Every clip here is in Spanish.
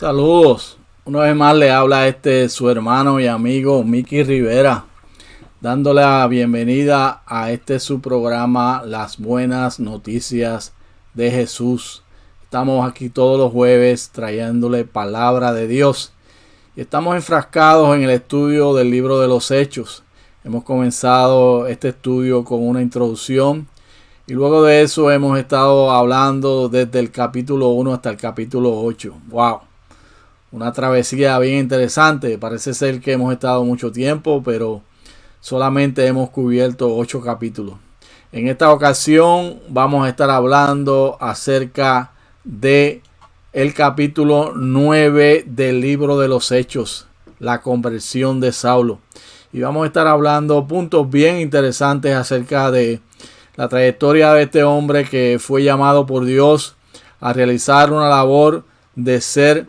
Saludos, una vez más le habla su hermano y amigo Mickey Rivera, dándole la bienvenida a su programa Las Buenas Noticias de Jesús. Estamos aquí todos los jueves trayéndole palabra de Dios y estamos enfrascados en el estudio del libro de los Hechos. Hemos comenzado este estudio con una introducción y luego de eso hemos estado hablando desde el capítulo 1 hasta el capítulo 8. ¡Wow! Una travesía bien interesante. Parece ser que hemos estado mucho tiempo, pero solamente hemos cubierto 8 capítulos. En esta ocasión vamos a estar hablando acerca de el capítulo 9 del libro de los Hechos, la conversión de Saulo. Y vamos a estar hablando puntos bien interesantes acerca de la trayectoria de este hombre que fue llamado por Dios a realizar una labor de ser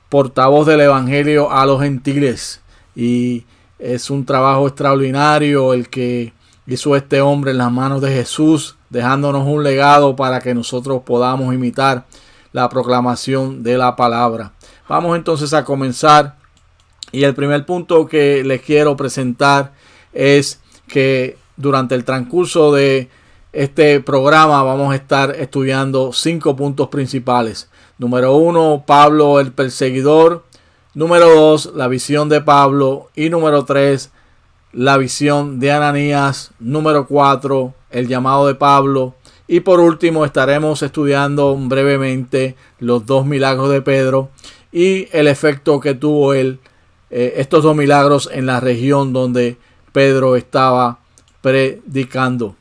portavoz del evangelio a los gentiles, y es un trabajo extraordinario el que hizo este hombre en las manos de Jesús, dejándonos un legado para que nosotros podamos imitar la proclamación de la palabra. Vamos entonces a comenzar, y el primer punto que les quiero presentar es que durante el transcurso de este programa vamos a estar estudiando 5 puntos principales. Número 1, Pablo el perseguidor. Número 2, la visión de Pablo. Y número 3, la visión de Ananías. Número 4, el llamado de Pablo. Y por último estaremos estudiando brevemente los 2 milagros de Pedro y el efecto que tuvo estos 2 milagros en la región donde Pedro estaba predicando.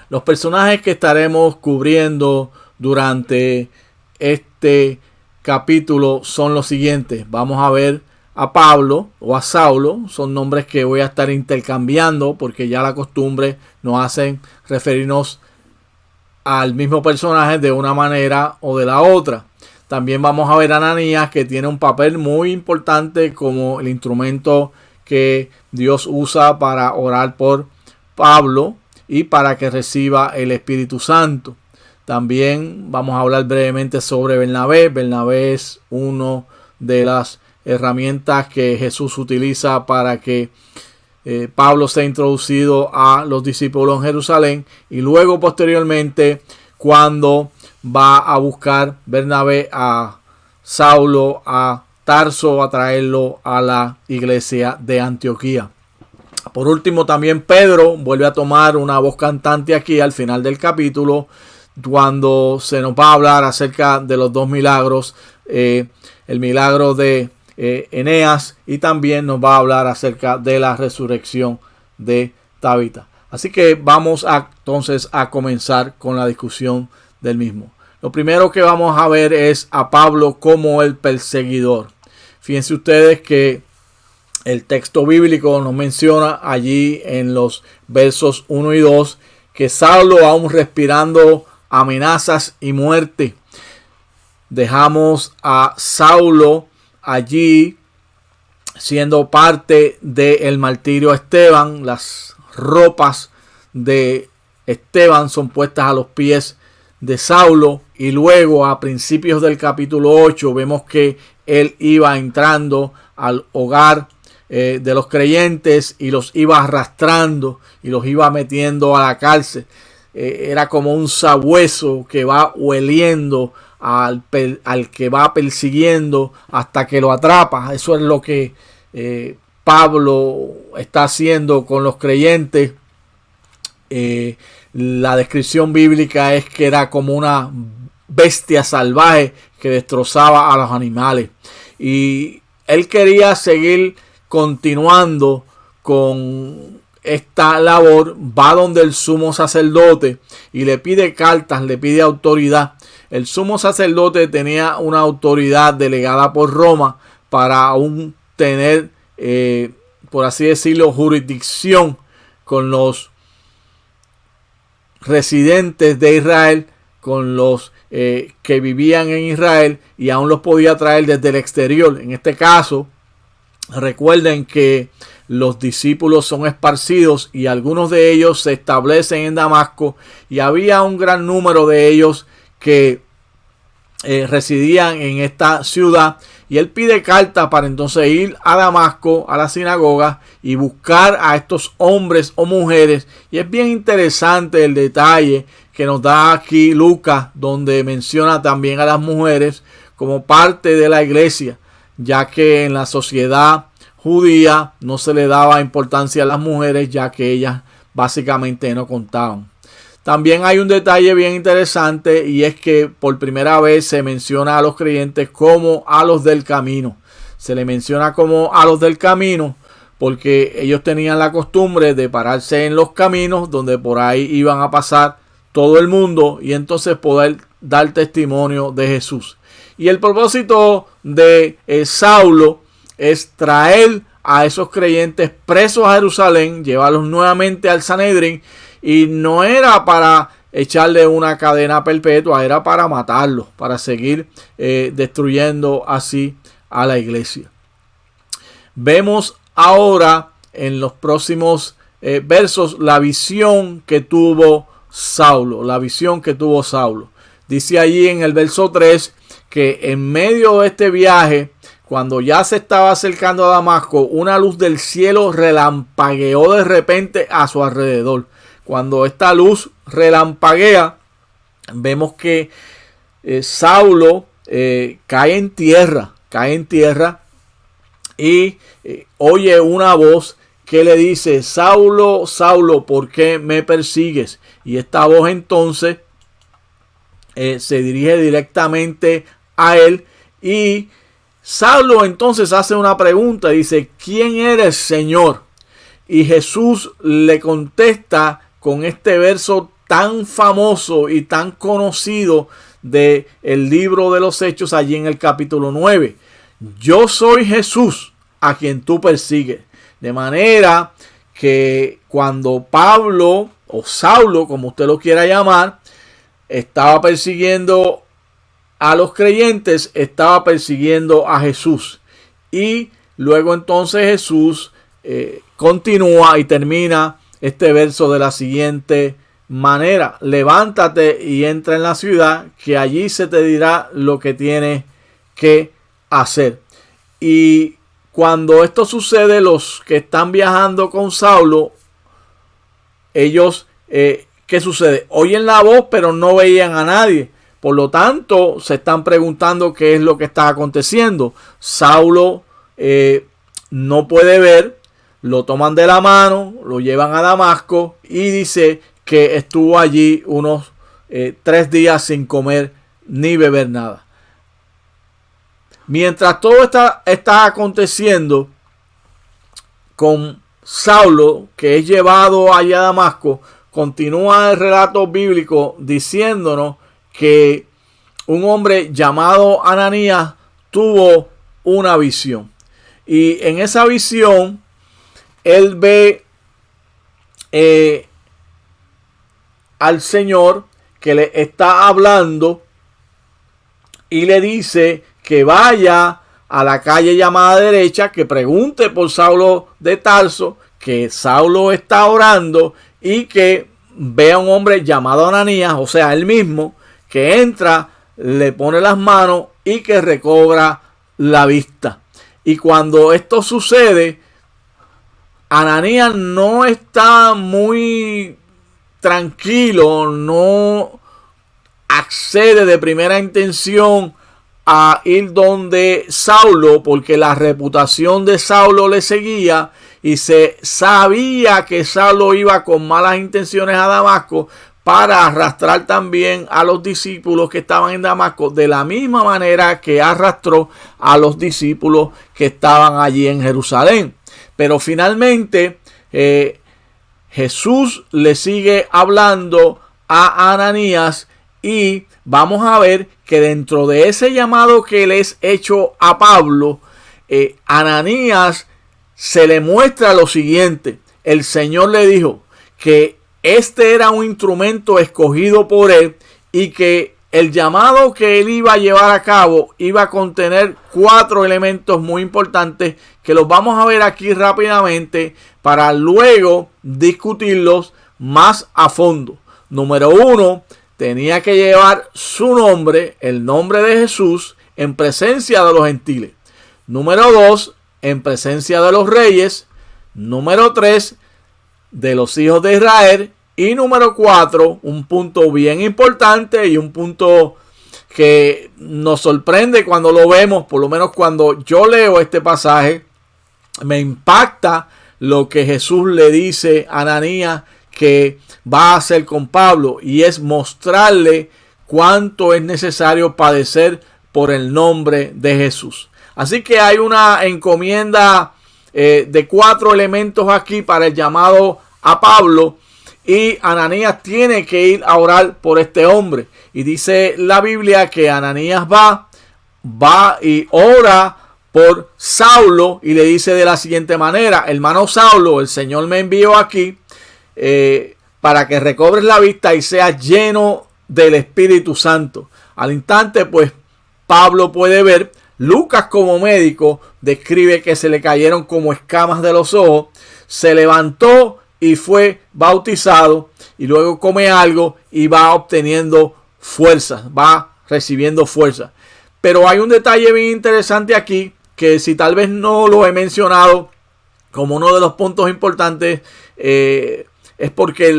Los personajes que estaremos cubriendo durante este capítulo son los siguientes. Vamos a ver a Pablo o a Saulo. Son nombres que voy a estar intercambiando porque ya la costumbre nos hacen referirnos al mismo personaje de una manera o de la otra. También vamos a ver a Ananías, que tiene un papel muy importante como el instrumento que Dios usa para orar por Pablo y para que reciba el Espíritu Santo. También vamos a hablar brevemente sobre Bernabé. Bernabé es una de las herramientas que Jesús utiliza para que Pablo sea introducido a los discípulos en Jerusalén. Y luego posteriormente, cuando va a buscar Bernabé a Saulo a Tarso, a traerlo a la iglesia de Antioquía. Por último, también Pedro vuelve a tomar una voz cantante aquí al final del capítulo, cuando se nos va a hablar acerca de los 2 milagros, el milagro de Eneas, y también nos va a hablar acerca de la resurrección de Tabita. Así que vamos entonces a comenzar con la discusión del mismo. Lo primero que vamos a ver es a Pablo como el perseguidor. Fíjense ustedes que el texto bíblico nos menciona allí en los versos 1 y 2 que Saulo, aún respirando amenazas y muerte, dejamos a Saulo allí siendo parte del martirio a Esteban. Las ropas de Esteban son puestas a los pies de Saulo, y luego a principios del capítulo 8 vemos que él iba entrando al hogar de los creyentes y los iba arrastrando y los iba metiendo a la cárcel. Era como un sabueso que va hueliendo al que va persiguiendo hasta que lo atrapa. Eso es lo que Pablo está haciendo con los creyentes. La descripción bíblica es que era como una bestia salvaje que destrozaba a los animales. Y él quería seguir continuando con esta labor. Va donde el sumo sacerdote y le pide cartas, le pide autoridad. El sumo sacerdote tenía una autoridad delegada por Roma para aún tener, por así decirlo, jurisdicción con los residentes de Israel, con los que vivían en Israel, y aún los podía traer desde el exterior. En este caso, recuerden que los discípulos son esparcidos y algunos de ellos se establecen en Damasco, y había un gran número de ellos que residían en esta ciudad, y él pide carta para entonces ir a Damasco, a la sinagoga, y buscar a estos hombres o mujeres. Y es bien interesante el detalle que nos da aquí Lucas, donde menciona también a las mujeres como parte de la iglesia, ya que en la sociedad judía no se le daba importancia a las mujeres, ya que ellas básicamente no contaban. También hay un detalle bien interesante, y es que por primera vez se menciona a los creyentes como a los del camino. Se le menciona como a los del camino porque ellos tenían la costumbre de pararse en los caminos donde por ahí iban a pasar todo el mundo, y entonces poder dar testimonio de Jesús. Y el propósito de Saulo es traer a esos creyentes presos a Jerusalén, llevarlos nuevamente al Sanedrín, y no era para echarle una cadena perpetua, era para matarlos, para seguir destruyendo así a la iglesia. Vemos ahora en los próximos versos la visión que tuvo Saulo, Dice allí en el verso 3 que en medio de este viaje, cuando ya se estaba acercando a Damasco, una luz del cielo relampagueó de repente a su alrededor. Cuando esta luz relampaguea, vemos que Saulo cae en tierra y oye una voz que le dice: Saulo, Saulo, ¿por qué me persigues? Y esta voz entonces se dirige directamente a él, y Saulo entonces hace una pregunta, dice: ¿quién eres, Señor? Y Jesús le contesta con este verso tan famoso y tan conocido del libro de los Hechos, allí en el capítulo 9. Yo soy Jesús a quien tú persigues. De manera que cuando Pablo, o Saulo, como usted lo quiera llamar, estaba persiguiendo a los creyentes, estaba persiguiendo a Jesús. Y luego entonces Jesús continúa y termina este verso de la siguiente manera: levántate y entra en la ciudad, que allí se te dirá lo que tienes que hacer. Y cuando esto sucede, los que están viajando con Saulo, ellos, ¿qué sucede? Oyen la voz, pero no veían a nadie. Por lo tanto, se están preguntando qué es lo que está aconteciendo. Saulo no puede ver. Lo toman de la mano, lo llevan a Damasco, y dice que estuvo allí unos 3 días sin comer ni beber nada. Mientras todo está aconteciendo con Saulo, que es llevado allá a Damasco, continúa el relato bíblico diciéndonos que un hombre llamado Ananías tuvo una visión. Y en esa visión él ve al Señor que le está hablando, y le dice que vaya a la calle llamada derecha, que pregunte por Saulo de Tarso, que Saulo está orando, y que vea a un hombre llamado Ananías, o sea, él mismo, que entra, le pone las manos y que recobra la vista. Y cuando esto sucede, Ananías no está muy tranquilo, no accede de primera intención a ir donde Saulo, porque la reputación de Saulo le seguía, y se sabía que Saulo iba con malas intenciones a Damasco para arrastrar también a los discípulos que estaban en Damasco, de la misma manera que arrastró a los discípulos que estaban allí en Jerusalén. Pero finalmente Jesús le sigue hablando a Ananías, y vamos a ver que dentro de ese llamado que le es hecho a Pablo, Ananías se le muestra lo siguiente. El Señor le dijo que este era un instrumento escogido por él, y que el llamado que él iba a llevar a cabo iba a contener 4 elementos muy importantes, que los vamos a ver aquí rápidamente para luego discutirlos más a fondo. Número 1, tenía que llevar su nombre, el nombre de Jesús, en presencia de los gentiles. Número 2, en presencia de los reyes. Número 3, de los hijos de Israel. Y número 4, un punto bien importante y un punto que nos sorprende cuando lo vemos, por lo menos cuando yo leo este pasaje, me impacta lo que Jesús le dice a Ananías que va a hacer con Pablo, y es mostrarle cuánto es necesario padecer por el nombre de Jesús. Así que hay una encomienda de 4 elementos aquí para el llamado a Pablo, y Ananías tiene que ir a orar por este hombre. Y dice la Biblia que Ananías va y ora por Saulo, y le dice de la siguiente manera: hermano Saulo, el Señor me envió aquí para que recobres la vista y seas lleno del Espíritu Santo. Al instante, pues, Pablo puede ver. Lucas, como médico, describe que se le cayeron como escamas de los ojos, se levantó y fue bautizado, y luego come algo y va obteniendo fuerzas, va recibiendo fuerzas. Pero hay un detalle bien interesante aquí, que si tal vez no lo he mencionado como uno de los puntos importantes, es porque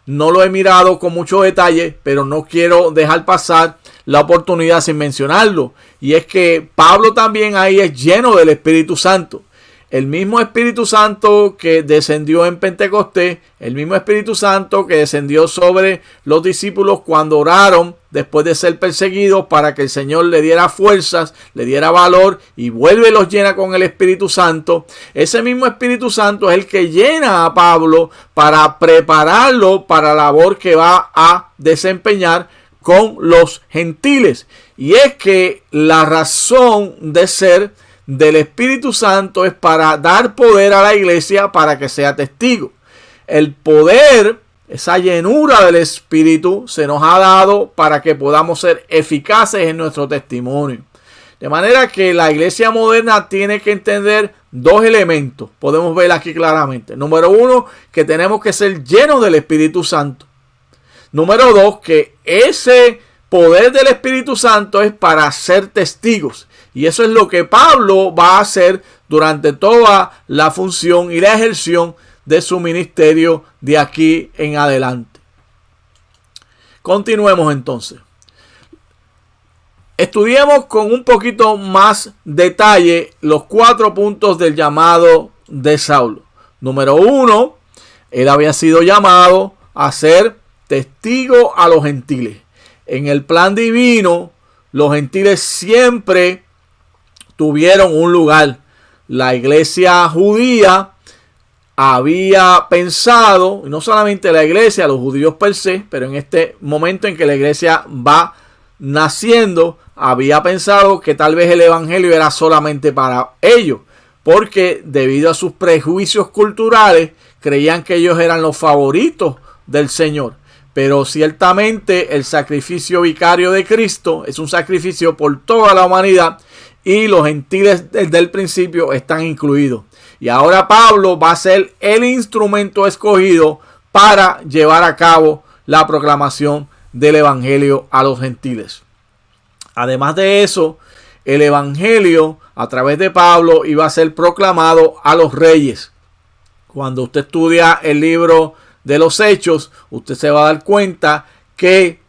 no lo he mirado con mucho detalle, pero no quiero dejar pasar la oportunidad sin mencionarlo. Y es que Pablo también ahí es lleno del Espíritu Santo. El mismo Espíritu Santo que descendió en Pentecostés, el mismo Espíritu Santo que descendió sobre los discípulos cuando oraron después de ser perseguidos para que el Señor le diera fuerzas, le diera valor, y vuelve y los llena con el Espíritu Santo. Ese mismo Espíritu Santo es el que llena a Pablo para prepararlo para la labor que va a desempeñar con los gentiles. Y es que la razón de ser del Espíritu Santo es para dar poder a la iglesia para que sea testigo. El poder, esa llenura del Espíritu, se nos ha dado para que podamos ser eficaces en nuestro testimonio. De manera que la iglesia moderna tiene que entender 2 elementos. Podemos ver aquí claramente. Número 1, que tenemos que ser llenos del Espíritu Santo. Número 2, que ese poder del Espíritu Santo es para ser testigos. Y eso es lo que Pablo va a hacer durante toda la función y la ejerción de su ministerio de aquí en adelante. Continuemos entonces. Estudiemos con un poquito más detalle los 4 puntos del llamado de Saulo. Número 1, él había sido llamado a ser testigo a los gentiles. En el plan divino, los gentiles siempre tuvieron un lugar. La iglesia judía había pensado, y no solamente la iglesia, los judíos per se, pero en este momento en que la iglesia va naciendo, había pensado que tal vez el evangelio era solamente para ellos, porque debido a sus prejuicios culturales creían que ellos eran los favoritos del Señor. Pero ciertamente el sacrificio vicario de Cristo es un sacrificio por toda la humanidad, y los gentiles desde el principio están incluidos. Y ahora Pablo va a ser el instrumento escogido para llevar a cabo la proclamación del evangelio a los gentiles. Además de eso, el evangelio a través de Pablo iba a ser proclamado a los reyes. Cuando usted estudia el libro de los Hechos, usted se va a dar cuenta que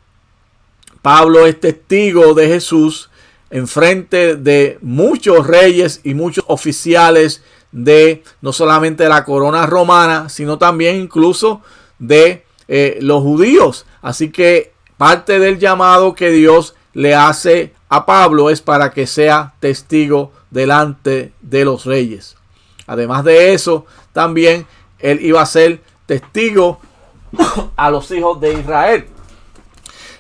Pablo es testigo de Jesús en frente de muchos reyes y muchos oficiales de no solamente la corona romana, sino también incluso de los judíos. Así que parte del llamado que Dios le hace a Pablo es para que sea testigo delante de los reyes. Además de eso, también él iba a ser testigo a los hijos de Israel.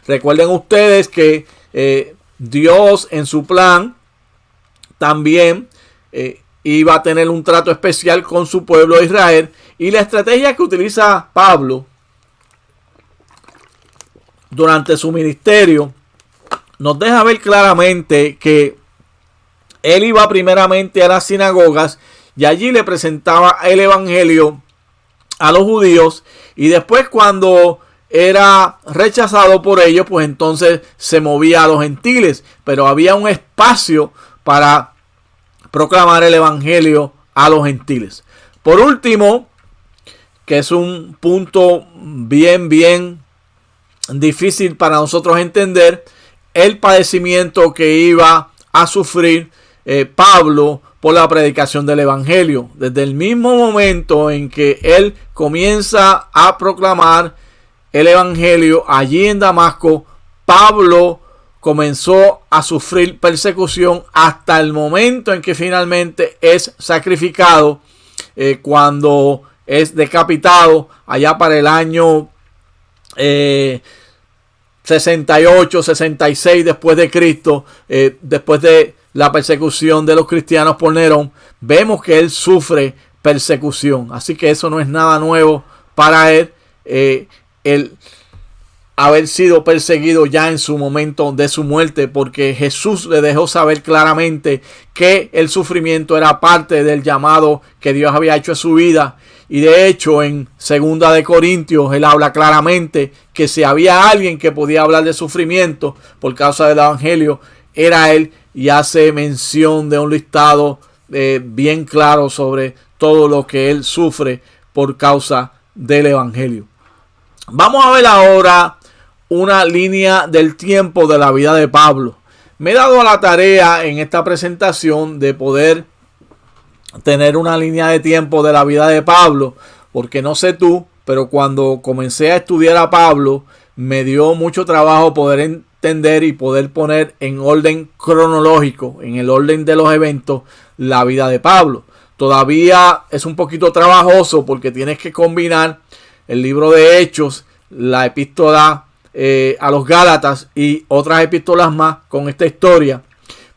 Recuerden ustedes que Dios en su plan también iba a tener un trato especial con su pueblo de Israel, y la estrategia que utiliza Pablo durante su ministerio nos deja ver claramente que él iba primeramente a las sinagogas y allí le presentaba el evangelio a los judíos, y después cuando era rechazado por ellos, pues entonces se movía a los gentiles, pero había un espacio para proclamar el evangelio a los gentiles. Por último, que es un punto bien difícil para nosotros entender, el padecimiento que iba a sufrir Pablo por la predicación del evangelio. Desde el mismo momento en que él comienza a proclamar el evangelio allí en Damasco, Pablo comenzó a sufrir persecución hasta el momento en que finalmente es sacrificado, cuando es decapitado allá para el año 68, 66 después de Cristo, después de la persecución de los cristianos por Nerón. Vemos que él sufre persecución, así que eso no es nada nuevo para él, el haber sido perseguido ya en su momento de su muerte, porque Jesús le dejó saber claramente que el sufrimiento era parte del llamado que Dios había hecho en su vida. Y de hecho en 2 de Corintios él habla claramente que si había alguien que podía hablar de sufrimiento por causa del evangelio, era él, y hace mención de un listado bien claro sobre todo lo que él sufre por causa del evangelio. Vamos a ver ahora una línea del tiempo de la vida de Pablo. Me he dado a la tarea en esta presentación de poder tener una línea de tiempo de la vida de Pablo, porque no sé tú, pero cuando comencé a estudiar a Pablo, me dio mucho trabajo poder entender y poder poner en orden cronológico, en el orden de los eventos, la vida de Pablo. Todavía es un poquito trabajoso porque tienes que combinar el libro de Hechos, la epístola a los Gálatas y otras epístolas más con esta historia.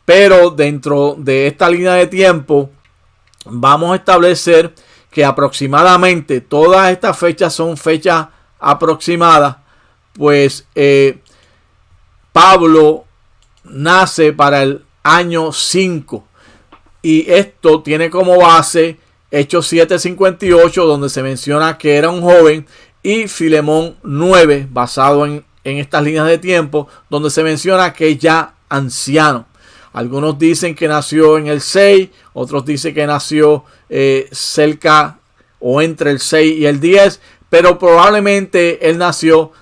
Pero dentro de esta línea de tiempo vamos a establecer que aproximadamente todas estas fechas son fechas aproximadas, pues Pablo nace para el año 5 y esto tiene como base Hechos 7:58, donde se menciona que era un joven, y Filemón 9, basado en estas líneas de tiempo, donde se menciona que es ya anciano. Algunos dicen que nació en el 6, otros dicen que nació cerca o entre el 6 y el 10, pero probablemente él nació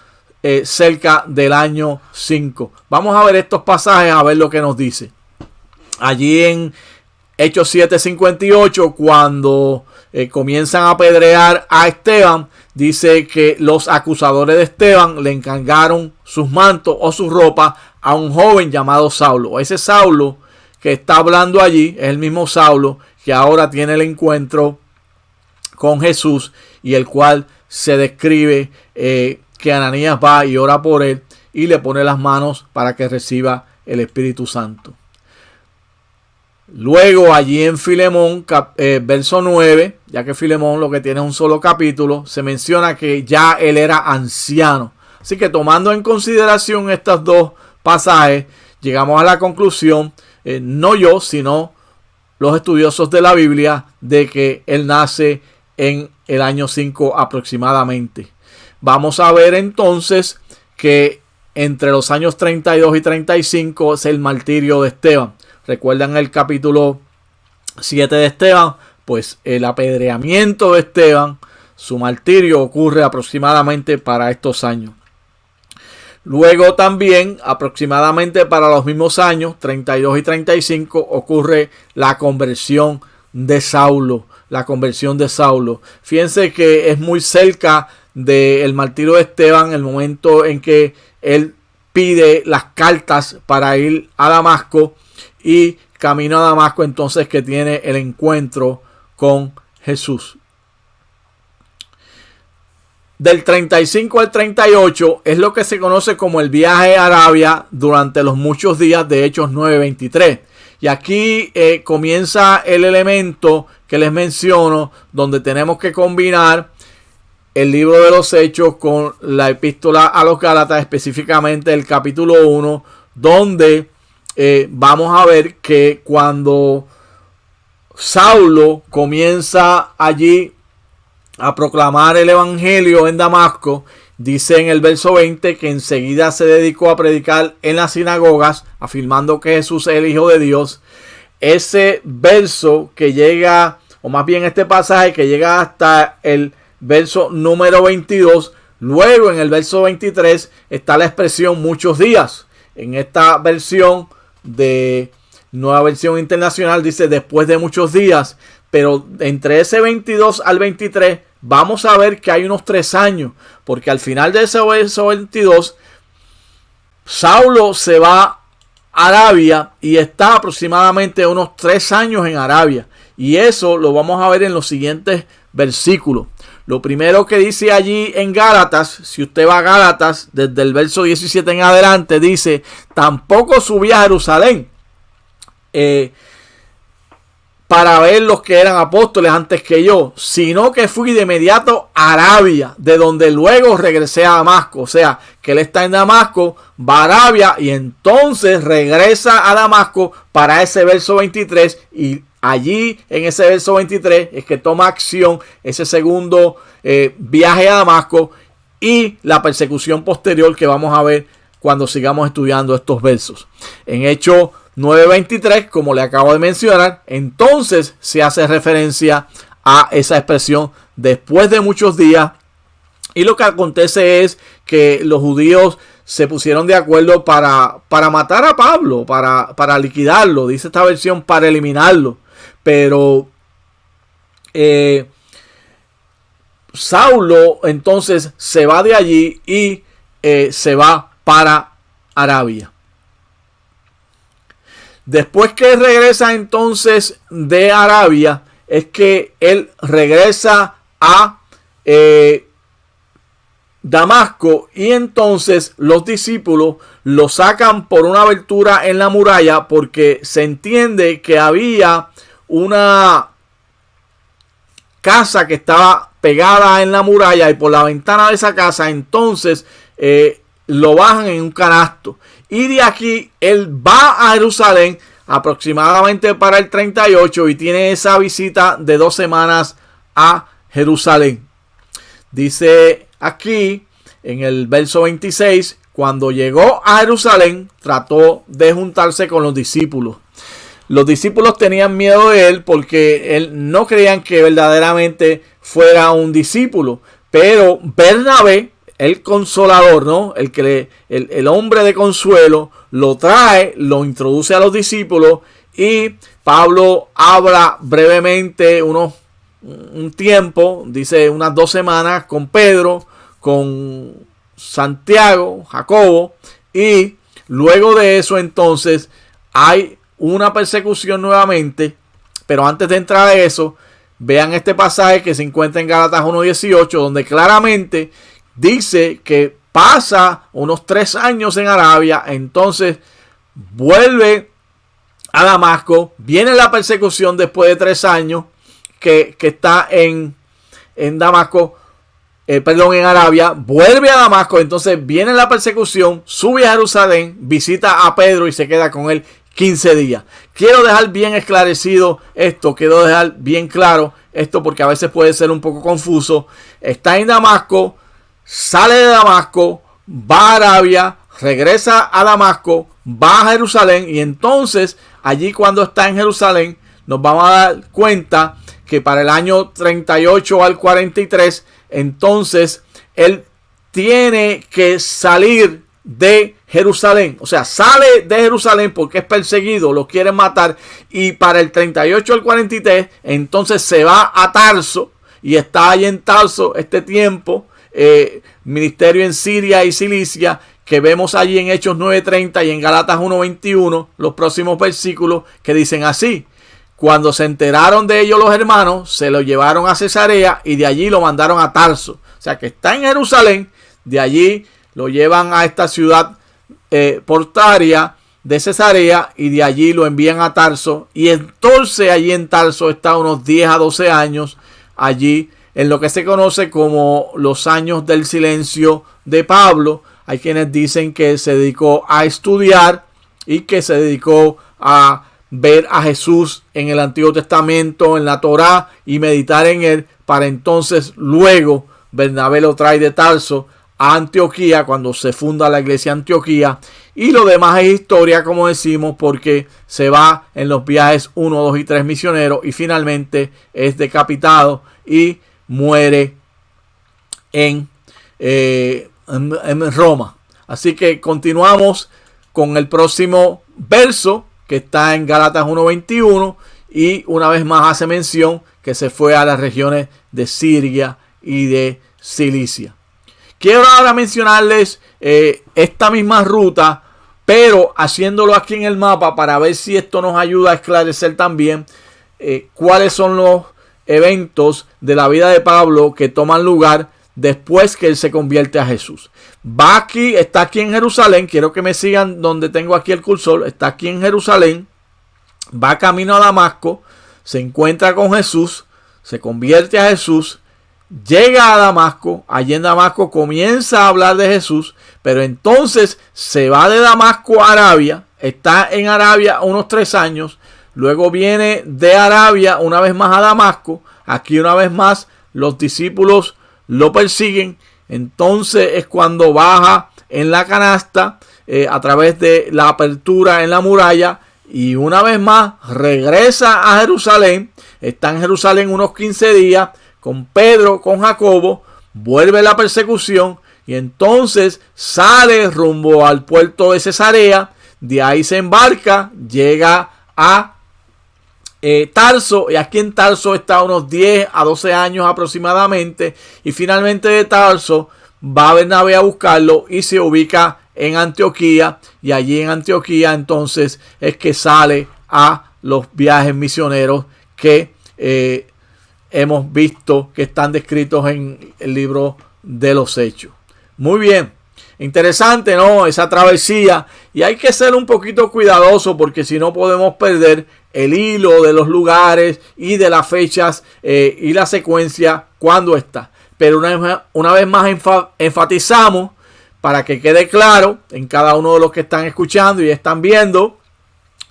cerca del año 5. Vamos a ver estos pasajes, a ver lo que nos dice. Allí en Hechos 7:58, cuando comienzan a apedrear a Esteban, dice que los acusadores de Esteban le encargaron sus mantos o su ropa a un joven llamado Saulo. Ese Saulo que está hablando allí es el mismo Saulo que ahora tiene el encuentro con Jesús, y el cual se describe que Ananías va y ora por él y le pone las manos para que reciba el Espíritu Santo. Luego allí en Filemón, verso 9, ya que Filemón lo que tiene es un solo capítulo, se menciona que ya él era anciano. Así que tomando en consideración estos dos pasajes, llegamos a la conclusión, no yo, sino los estudiosos de la Biblia, de que él nace en el año 5 aproximadamente. Vamos a ver entonces que entre los años 32 y 35 es el martirio de Esteban. ¿Recuerdan el capítulo 7 de Esteban? Pues el apedreamiento de Esteban, su martirio, ocurre aproximadamente para estos años. Luego también, aproximadamente para los mismos años, 32 y 35, ocurre la conversión de Saulo. La conversión de Saulo. Fíjense que es muy cerca del martirio de Esteban, el momento en que él pide las cartas para ir a Damasco, y camino a Damasco entonces que tiene el encuentro con Jesús. Del 35 al 38 es lo que se conoce como el viaje a Arabia durante los muchos días de Hechos 9:23. Y aquí comienza el elemento que les menciono, donde tenemos que combinar el libro de los Hechos con la epístola a los Gálatas, específicamente el capítulo 1, donde vamos a ver que cuando Saulo comienza allí a proclamar el evangelio en Damasco, dice en el verso 20 que enseguida se dedicó a predicar en las sinagogas, afirmando que Jesús es el Hijo de Dios. Ese verso que llega, o más bien este pasaje que llega hasta el verso número 22, luego en el verso 23 está la expresión muchos días. En esta versión de Nueva Versión Internacional dice después de muchos días, pero entre ese 22 al 23 vamos a ver que hay unos 3 años, porque al final de ese verso 22 Saulo se va a Arabia y está aproximadamente unos 3 años en Arabia, y eso lo vamos a ver en los siguientes versículos. Lo primero que dice allí en Gálatas, si usted va a Gálatas, desde el verso 17 en adelante, dice: tampoco subí a Jerusalén para ver los que eran apóstoles antes que yo, sino que fui de inmediato a Arabia, de donde luego regresé a Damasco. O sea, que él está en Damasco, va a Arabia y entonces regresa a Damasco para ese verso 23, y allí en ese verso 23 es que toma acción ese segundo viaje a Damasco y la persecución posterior que vamos a ver cuando sigamos estudiando estos versos. En Hechos 9:23, como le acabo de mencionar, entonces se hace referencia a esa expresión después de muchos días, y lo que acontece es que los judíos se pusieron de acuerdo para matar a Pablo, para liquidarlo, dice esta versión, para eliminarlo. Pero Saulo entonces se va de allí y se va para Arabia. Después que regresa entonces de Arabia, es que él regresa a Damasco, y entonces los discípulos lo sacan por una abertura en la muralla, porque se entiende que había una casa que estaba pegada en la muralla, y por la ventana de esa casa entonces lo bajan en un canasto. Y de aquí él va a Jerusalén aproximadamente para el 38 y tiene esa visita de 2 semanas a Jerusalén. Dice aquí en el verso 26, cuando llegó a Jerusalén trató de juntarse con los discípulos. Los discípulos tenían miedo de él porque él no creían que verdaderamente fuera un discípulo. Pero Bernabé, el consolador, ¿no? El hombre de consuelo, lo trae, lo introduce a los discípulos, y Pablo habla brevemente un tiempo, dice unas 2 semanas, con Pedro, con Santiago, Jacobo, y luego de eso entonces hay una persecución nuevamente. Pero antes de entrar a eso, vean este pasaje que se encuentra en Gálatas 1:18, donde claramente dice que pasa unos 3 años en Arabia, entonces vuelve a Damasco, viene la persecución después de 3 años que está en Damasco, en Arabia, vuelve a Damasco, entonces viene la persecución, sube a Jerusalén, visita a Pedro y se queda con él 15 días. Quiero dejar bien esclarecido esto, quiero dejar bien claro esto, porque a veces puede ser un poco confuso. Está en Damasco, sale de Damasco, va a Arabia, regresa a Damasco, va a Jerusalén, y entonces allí cuando está en Jerusalén nos vamos a dar cuenta que para el año 38 al 43, entonces él tiene que salir de Jerusalén. O sea, sale de Jerusalén porque es perseguido, lo quieren matar, y para el 38 al 43 entonces se va a Tarso, y está allí en Tarso este tiempo, ministerio en Siria y Cilicia, que vemos allí en Hechos 9:30 y en Gálatas 1:21, los próximos versículos que dicen así: cuando se enteraron de ellos los hermanos, se lo llevaron a Cesarea y de allí lo mandaron a Tarso. O sea que está en Jerusalén, de allí lo llevan a esta ciudad portuaria de Cesarea, y de allí lo envían a Tarso, y entonces allí en Tarso está unos 10 a 12 años allí en lo que se conoce como los años del silencio de Pablo. Hay quienes dicen que se dedicó a estudiar y que se dedicó a ver a Jesús en el Antiguo Testamento, en la Torá, y meditar en él, para entonces luego Bernabé lo trae de Tarso a Antioquía, cuando se funda la iglesia de Antioquía. Y lo demás es historia, como decimos, porque se va en los viajes 1, 2 y 3 misioneros y finalmente es decapitado y muere en Roma. Así que continuamos con el próximo verso, que está en Gálatas 1:21, y una vez más hace mención que se fue a las regiones de Siria y de Cilicia. Quiero ahora mencionarles esta misma ruta, pero haciéndolo aquí en el mapa para ver si esto nos ayuda a esclarecer también cuáles son los eventos de la vida de Pablo que toman lugar después que él se convierte a Jesús. Está aquí en Jerusalén. Quiero que me sigan donde tengo aquí el cursor. Está aquí en Jerusalén. Va camino a Damasco. Se encuentra con Jesús. Se convierte a Jesús. Llega a Damasco. Allí en Damasco comienza a hablar de Jesús. Pero entonces se va de Damasco a Arabia. Está en Arabia unos 3 años. Luego viene de Arabia una vez más a Damasco. Aquí una vez más los discípulos lo persiguen. Entonces es cuando baja en la canasta a través de la apertura en la muralla. Y una vez más regresa a Jerusalén. Está en Jerusalén unos 15 días con Pedro, con Jacobo. Vuelve la persecución. Y entonces sale rumbo al puerto de Cesarea. De ahí se embarca. Llega a Tarso, y aquí en Tarso está unos 10 a 12 años aproximadamente, y finalmente de Tarso va Bernabé a buscarlo y se ubica en Antioquía, y allí en Antioquía entonces es que sale a los viajes misioneros que hemos visto que están descritos en el libro de los Hechos. Muy bien, interesante, ¿no? Esa travesía, y hay que ser un poquito cuidadoso porque si no podemos perder el hilo de los lugares y de las fechas y la secuencia cuando está. Pero una vez más enfatizamos para que quede claro en cada uno de los que están escuchando y están viendo: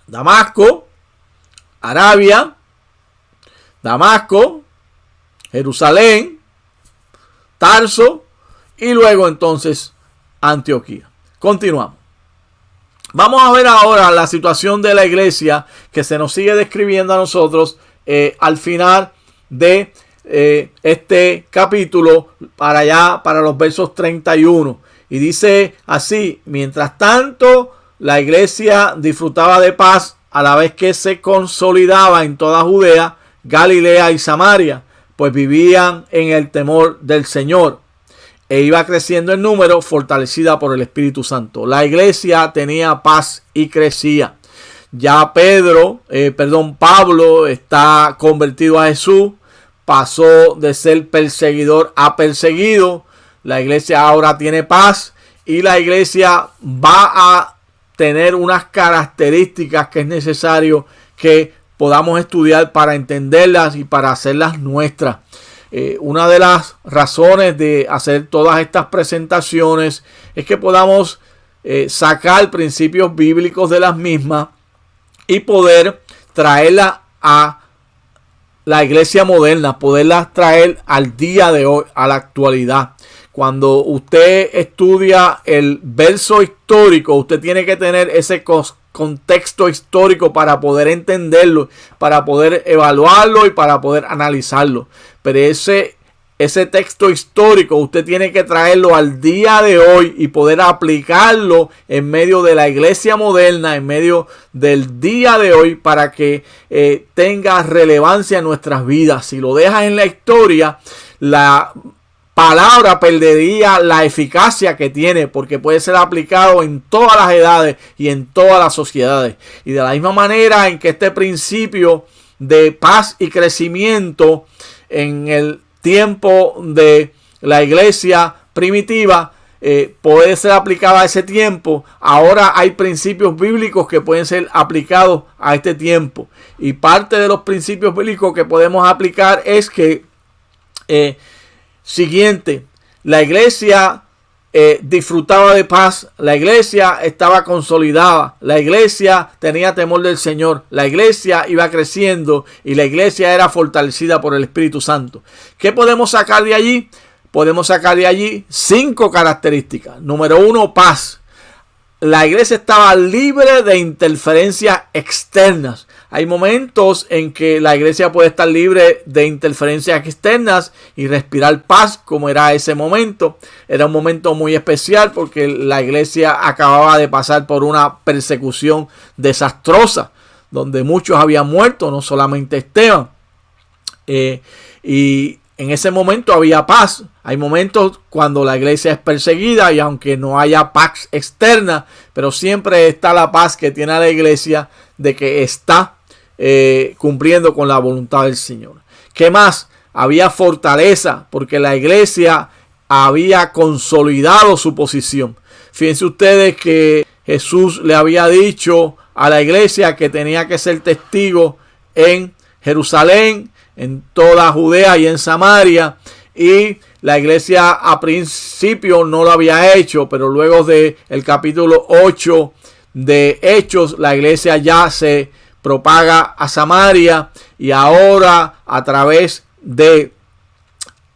Damasco, Arabia, Damasco, Jerusalén, Tarso y luego entonces Antioquía. Continuamos. Vamos a ver ahora la situación de la iglesia que se nos sigue describiendo a nosotros al final de este capítulo, para los versos 31. Y dice así: mientras tanto, la iglesia disfrutaba de paz a la vez que se consolidaba en toda Judea, Galilea y Samaria, pues vivían en el temor del Señor. E iba creciendo en número, fortalecida por el Espíritu Santo. La iglesia tenía paz y crecía. Ya Pablo está convertido a Jesús. Pasó de ser perseguidor a perseguido. La iglesia ahora tiene paz. Y la iglesia va a tener unas características que es necesario que podamos estudiar para entenderlas y para hacerlas nuestras. Una de las razones de hacer todas estas presentaciones es que podamos sacar principios bíblicos de las mismas y poder traerlas a la iglesia moderna, poderlas traer al día de hoy, a la actualidad. Cuando usted estudia el verso histórico, usted tiene que tener ese contexto histórico para poder entenderlo, para poder evaluarlo y para poder analizarlo. Pero ese texto histórico usted tiene que traerlo al día de hoy y poder aplicarlo en medio de la iglesia moderna, en medio del día de hoy, para que tenga relevancia en nuestras vidas. Si lo dejas en la historia, la palabra perdería la eficacia que tiene, porque puede ser aplicado en todas las edades y en todas las sociedades. Y de la misma manera en que este principio de paz y crecimiento en el tiempo de la iglesia primitiva puede ser aplicada a ese tiempo, ahora hay principios bíblicos que pueden ser aplicados a este tiempo. Y parte de los principios bíblicos que podemos aplicar es que siguiente, la iglesia disfrutaba de paz, la iglesia estaba consolidada, la iglesia tenía temor del Señor, la iglesia iba creciendo y la iglesia era fortalecida por el Espíritu Santo. ¿Qué podemos sacar de allí? podemos sacar de allí 5 características. Número 1, paz. La iglesia estaba libre de interferencias externas. Hay momentos en que la iglesia puede estar libre de interferencias externas y respirar paz, como era ese momento. Era un momento muy especial porque la iglesia acababa de pasar por una persecución desastrosa, donde muchos habían muerto, no solamente Esteban. Y en ese momento había paz. Hay momentos cuando la iglesia es perseguida y aunque no haya paz externa, pero siempre está la paz que tiene la iglesia de que está cumpliendo con la voluntad del Señor. ¿Qué más? Había fortaleza porque la iglesia había consolidado su posición. Fíjense ustedes que Jesús le había dicho a la iglesia que tenía que ser testigo en Jerusalén, en toda Judea y en Samaria, y la iglesia a principio no lo había hecho, pero luego del capítulo 8 de Hechos, la iglesia ya se propaga a Samaria, y ahora a través de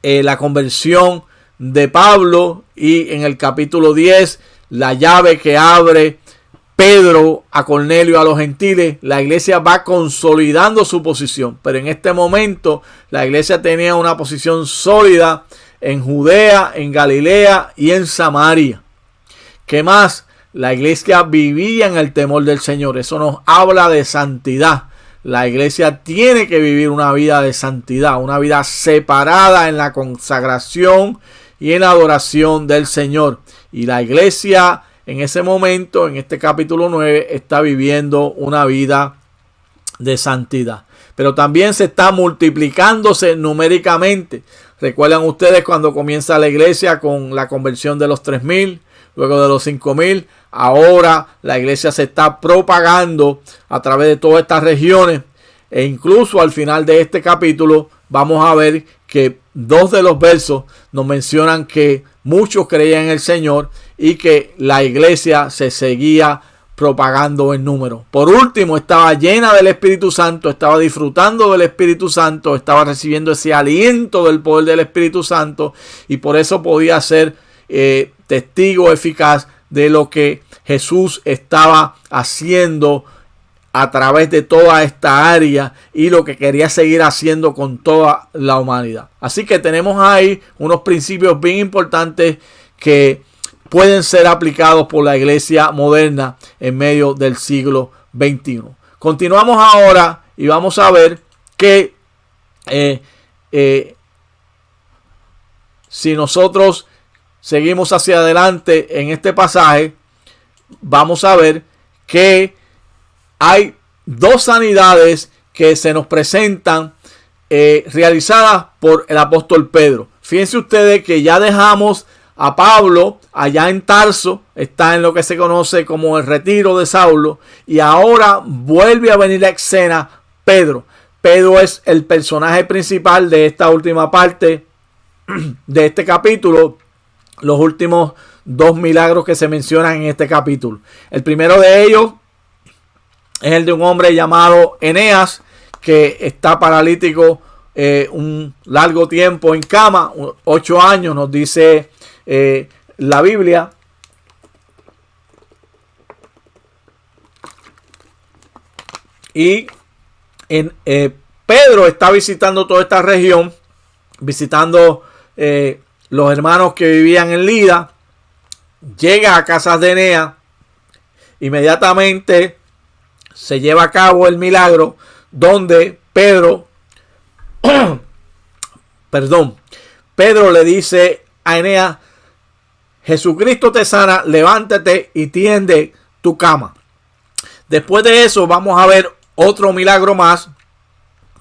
la conversión de Pablo, y en el capítulo 10, la llave que abre Pedro a Cornelio a los gentiles, la iglesia va consolidando su posición. Pero en este momento la iglesia tenía una posición sólida en Judea, en Galilea y en Samaria. ¿Qué más? La iglesia vivía en el temor del Señor. Eso nos habla de santidad. La iglesia tiene que vivir una vida de santidad, una vida separada en la consagración y en la adoración del Señor. Y la iglesia en ese momento, en este capítulo 9, está viviendo una vida de santidad. Pero también se está multiplicándose numéricamente. Recuerdan ustedes cuando comienza la iglesia con la conversión de los 3,000, luego de los 5,000. Ahora la iglesia se está propagando a través de todas estas regiones. E incluso al final de este capítulo vamos a ver que 2 de los versos nos mencionan que muchos creían en el Señor y que la iglesia se seguía propagando en número. Por último, estaba llena del Espíritu Santo, estaba disfrutando del Espíritu Santo, estaba recibiendo ese aliento del poder del Espíritu Santo, y por eso podía ser testigo eficaz de lo que Jesús estaba haciendo a través de toda esta área y lo que quería seguir haciendo con toda la humanidad. Así que tenemos ahí unos principios bien importantes que pueden ser aplicados por la iglesia moderna en medio del siglo XXI. Continuamos ahora y vamos a ver que si nosotros seguimos hacia adelante en este pasaje, vamos a ver que hay 2 sanidades que se nos presentan realizadas por el apóstol Pedro. Fíjense ustedes que ya dejamos a Pablo allá en Tarso, está en lo que se conoce como el retiro de Saulo, y ahora vuelve a venir a escena Pedro. Pedro es el personaje principal de esta última parte de este capítulo, los últimos 2 milagros que se mencionan en este capítulo. El primero de ellos es el de un hombre llamado Eneas, que está paralítico un largo tiempo en cama, 8 años, nos dice la Biblia. Y Pedro está visitando toda esta región, visitando los hermanos que vivían en Lida. Llega a casas de Eneas, inmediatamente se lleva a cabo el milagro donde Pedro le dice a Eneas: Jesucristo te sana, levántate y tiende tu cama. Después de eso vamos a ver otro milagro más,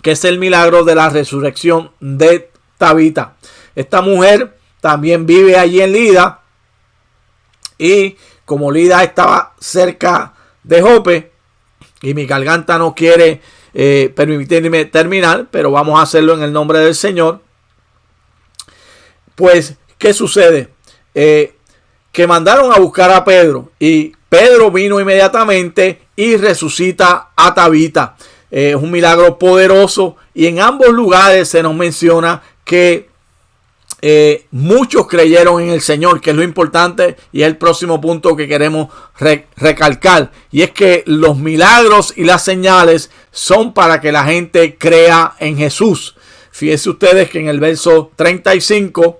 que es el milagro de la resurrección de Tabita. Esta mujer también vive allí en Lida, y como Lida estaba cerca de Jope, y mi garganta no quiere permitirme terminar, pero vamos a hacerlo en el nombre del Señor. Pues, ¿qué sucede? Que mandaron a buscar a Pedro, y Pedro vino inmediatamente y resucita a Tabita. Es un milagro poderoso, y en ambos lugares se nos menciona que muchos creyeron en el Señor, que es lo importante y es el próximo punto que queremos recalcar. Y es que los milagros y las señales son para que la gente crea en Jesús. Fíjense ustedes que en el verso 35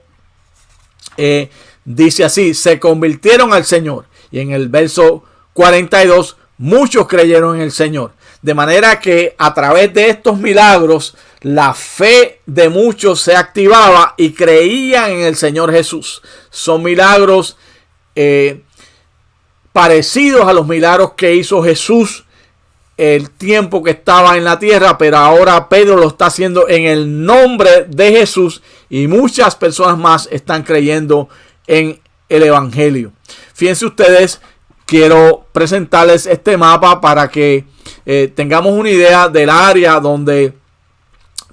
dice así: se convirtieron al Señor. Y en el verso 42, muchos creyeron en el Señor. De manera que a través de estos milagros, la fe de muchos se activaba y creían en el Señor Jesús. Son milagros parecidos a los milagros que hizo Jesús el tiempo que estaba en la tierra, pero ahora Pedro lo está haciendo en el nombre de Jesús y muchas personas más están creyendo en el Evangelio. Fíjense ustedes, quiero presentarles este mapa para que tengamos una idea del área donde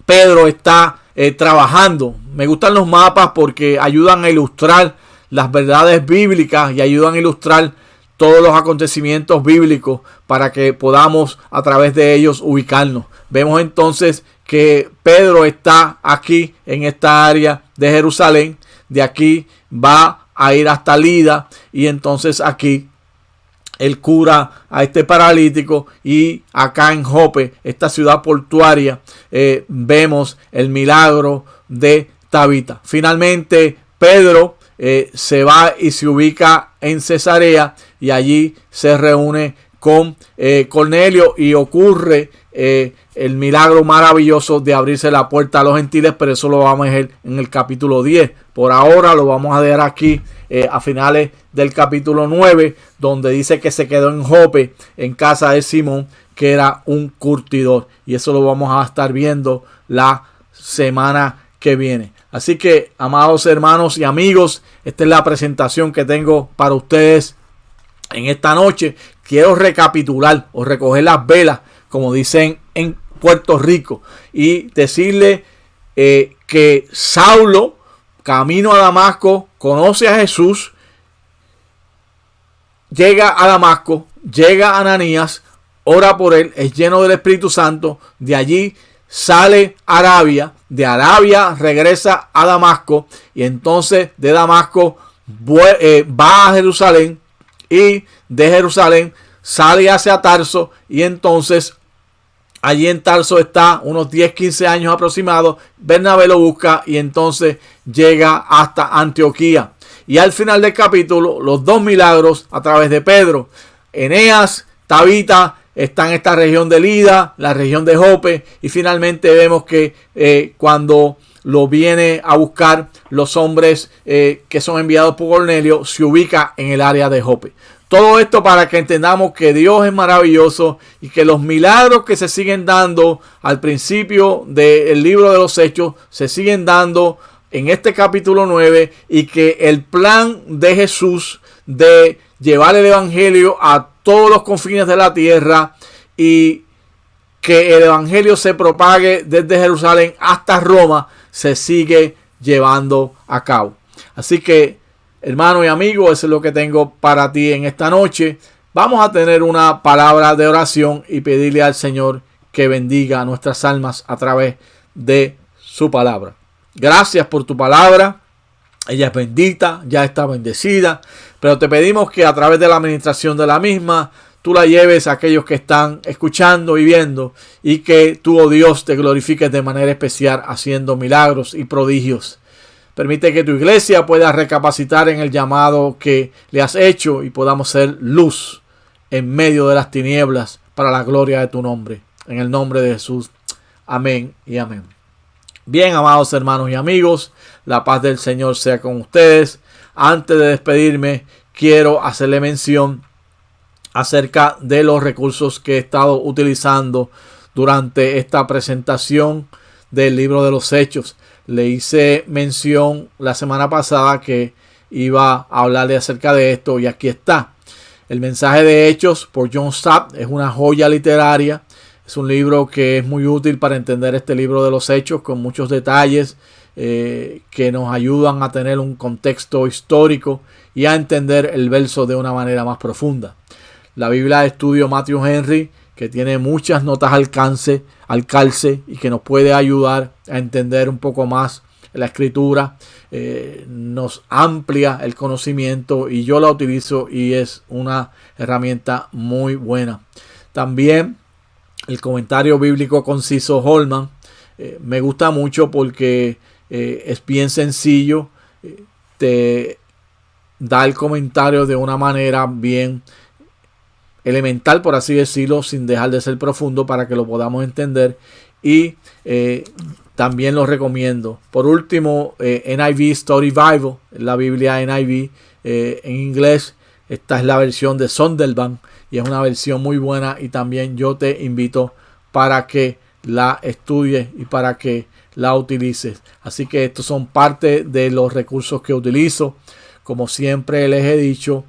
Pedro está trabajando. Me gustan los mapas porque ayudan a ilustrar las verdades bíblicas y ayudan a ilustrar todos los acontecimientos bíblicos para que podamos a través de ellos ubicarnos. Vemos entonces que Pedro está aquí en esta área de Jerusalén. De aquí va a ir hasta Lida y entonces aquí él cura a este paralítico, y acá en Jope, esta ciudad portuaria, vemos el milagro de Tabita. Finalmente Pedro se va y se ubica en Cesarea y allí se reúne con Cornelio y ocurre el milagro maravilloso de abrirse la puerta a los gentiles, pero eso lo vamos a ver en el capítulo 10. Por ahora lo vamos a ver aquí a finales del capítulo 9, donde dice que se quedó en Jope, en casa de Simón, que era un curtidor. Y eso lo vamos a estar viendo la semana que viene. Así que, amados hermanos y amigos, esta es la presentación que tengo para ustedes en esta noche. Quiero recapitular o recoger las velas, como dicen en Puerto Rico, y decirle que Saulo, camino a Damasco, conoce a Jesús, llega a Damasco, llega a Ananías, ora por él, es lleno del Espíritu Santo, de allí sale a Arabia, de Arabia regresa a Damasco, y entonces de Damasco va a Jerusalén, y de Jerusalén sale hacia Tarso, y entonces allí en Tarso está unos 10-15 años aproximados. Bernabé lo busca y entonces llega hasta Antioquía. Y al final del capítulo, los dos milagros a través de Pedro. Eneas, Tabita, está en esta región de Lida, la región de Jope. Y finalmente vemos que cuando lo viene a buscar los hombres que son enviados por Cornelio, se ubica en el área de Jope. Todo esto para que entendamos que Dios es maravilloso y que los milagros que se siguen dando al principio del libro de los Hechos se siguen dando en este capítulo 9, y que el plan de Jesús de llevar el evangelio a todos los confines de la tierra y que el evangelio se propague desde Jerusalén hasta Roma se sigue llevando a cabo. Así que, hermano y amigo, eso es lo que tengo para ti en esta noche. Vamos a tener una palabra de oración y pedirle al Señor que bendiga nuestras almas a través de su palabra. Gracias por tu palabra. Ella es bendita, ya está bendecida, pero te pedimos que a través de la administración de la misma, tú la lleves a aquellos que están escuchando y viendo, y que tú, oh Dios, te glorifiques de manera especial haciendo milagros y prodigios. Permite que tu iglesia pueda recapacitar en el llamado que le has hecho y podamos ser luz en medio de las tinieblas para la gloria de tu nombre. En el nombre de Jesús. Amén y amén. Bien, amados hermanos y amigos, la paz del Señor sea con ustedes. Antes de despedirme, quiero hacerle mención acerca de los recursos que he estado utilizando durante esta presentación del libro de los Hechos. Le hice mención la semana pasada que iba a hablarle acerca de esto, y aquí está. El mensaje de Hechos por John Stott es una joya literaria. Es un libro que es muy útil para entender este libro de los Hechos, con muchos detalles que nos ayudan a tener un contexto histórico y a entender el verso de una manera más profunda. La Biblia de Estudio Matthew Henry, que tiene muchas notas al calce y que nos puede ayudar a entender un poco más la escritura, nos amplia el conocimiento y yo la utilizo y es una herramienta muy buena. También el comentario bíblico conciso Holman me gusta mucho porque es bien sencillo, te da el comentario de una manera bien elemental, por así decirlo, sin dejar de ser profundo para que lo podamos entender, y también lo recomiendo. Por último, NIV Study Bible, la Biblia NIV en inglés. Esta es la versión de Zondervan y es una versión muy buena, y también yo te invito para que la estudies y para que la utilices. Así que estos son parte de los recursos que utilizo. Como siempre les he dicho,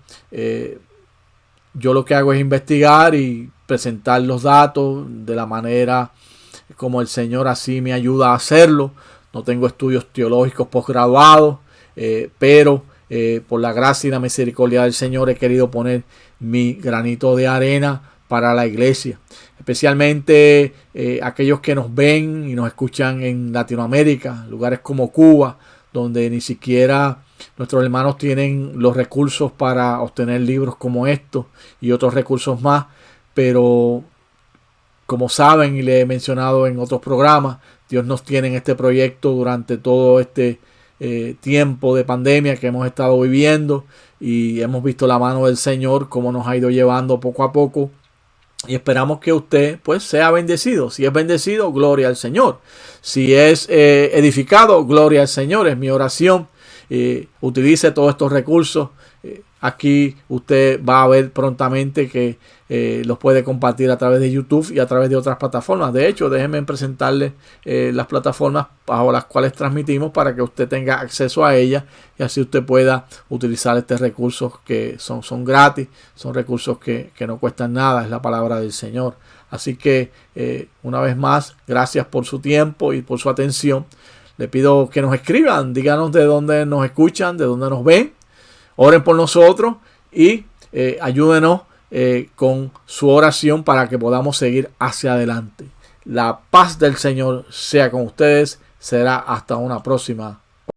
yo lo que hago es investigar y presentar los datos de la manera como el Señor así me ayuda a hacerlo. No tengo estudios teológicos posgraduados, pero por la gracia y la misericordia del Señor he querido poner mi granito de arena para la iglesia, especialmente aquellos que nos ven y nos escuchan en Latinoamérica, lugares como Cuba, donde ni siquiera nuestros hermanos tienen los recursos para obtener libros como estos y otros recursos más. Pero como saben y le he mencionado en otros programas, Dios nos tiene en este proyecto durante todo este tiempo de pandemia que hemos estado viviendo, y hemos visto la mano del Señor cómo nos ha ido llevando poco a poco, y esperamos que usted pues sea bendecido. Si es bendecido, gloria al Señor. Si es edificado, gloria al Señor. Es mi oración. Utilice todos estos recursos. Aquí usted va a ver prontamente que los puede compartir a través de YouTube y a través de otras plataformas. De hecho, déjenme presentarle las plataformas bajo las cuales transmitimos para que usted tenga acceso a ellas y así usted pueda utilizar estos recursos que son gratis, son recursos que no cuestan nada, es la palabra del Señor. Así que una vez más, gracias por su tiempo y por su atención. Le pido que nos escriban, díganos de dónde nos escuchan, de dónde nos ven. Oren por nosotros y ayúdenos con su oración para que podamos seguir hacia adelante. La paz del Señor sea con ustedes. Será hasta una próxima